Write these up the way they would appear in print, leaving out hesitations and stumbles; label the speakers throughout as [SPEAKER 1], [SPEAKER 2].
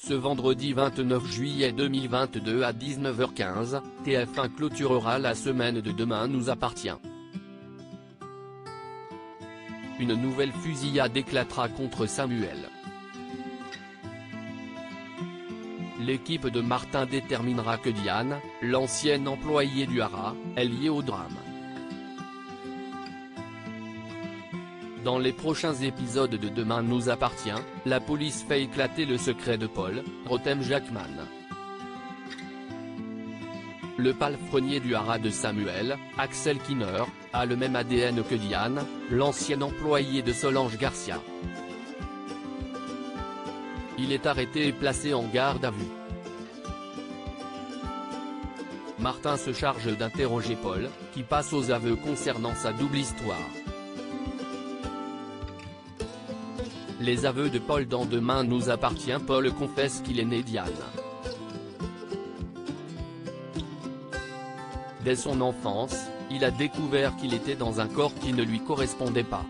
[SPEAKER 1] Ce vendredi 29 juillet 2022 à 19h15, TF1 clôturera la semaine de Demain nous appartient. Une nouvelle fusillade éclatera contre Samuel. L'équipe de Martin déterminera que Diane, l'ancienne employée du Haras, est liée au drame. Dans les prochains épisodes de Demain nous appartient, la police fait éclater le secret de Paul, Rotem Jackman. Le palefrenier du Haras de Samuel, Axel Kinner, a le même ADN que Diane, l'ancien employé de Solange Garcia. Il est arrêté et placé en garde à vue. Martin se charge d'interroger Paul, qui passe aux aveux concernant sa double histoire. Les aveux de Paul dans Demain nous appartient. Paul confesse qu'il est né Diane. Dès son enfance, il a découvert qu'il était dans un corps qui ne lui correspondait pas.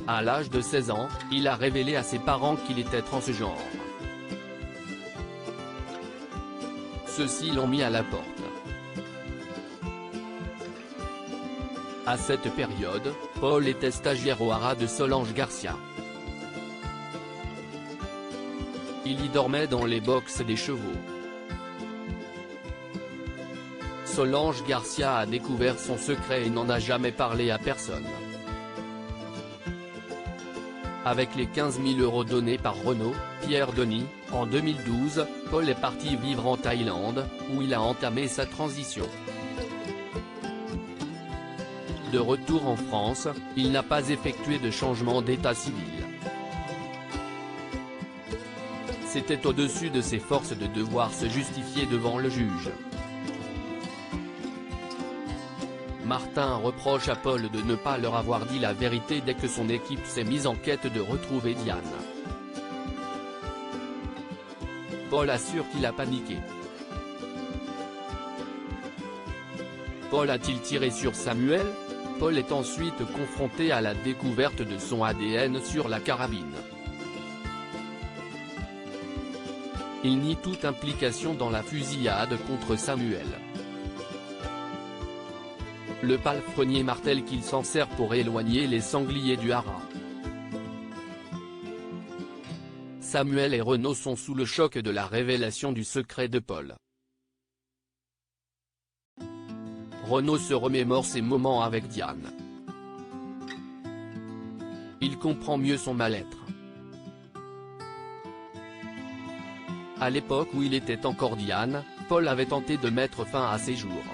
[SPEAKER 1] À l'âge de 16 ans, il a révélé à ses parents qu'il était transgenre. Ceux-ci l'ont mis à la porte. À cette période, Paul était stagiaire au Haras de Solange Garcia. Il y dormait dans les boxes des chevaux. Solange Garcia a découvert son secret et n'en a jamais parlé à personne. Avec les 15 000 € donnés par Renaud, Pierre Denis, en 2012, Paul est parti vivre en Thaïlande, où il a entamé sa transition. De retour en France, il n'a pas effectué de changement d'état civil. C'était au-dessus de ses forces de devoir se justifier devant le juge. Martin reproche à Paul de ne pas leur avoir dit la vérité dès que son équipe s'est mise en quête de retrouver Diane. Paul assure qu'il a paniqué. Paul a-t-il tiré sur Samuel? Paul est ensuite confronté à la découverte de son ADN sur la carabine. Il nie toute implication dans la fusillade contre Samuel. Le palefrenier martèle qu'il s'en sert pour éloigner les sangliers du Haras. Samuel et Renaud sont sous le choc de la révélation du secret de Paul. Renaud se remémore ses moments avec Diane. Il comprend mieux son mal-être. À l'époque où il était encore Diane, Paul avait tenté de mettre fin à ses jours.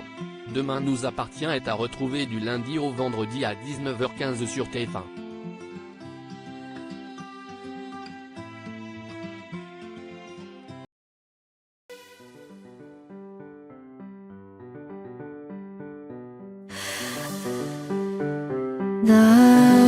[SPEAKER 1] Demain nous appartient est à retrouver du lundi au vendredi à 19h15 sur TF1.
[SPEAKER 2] 나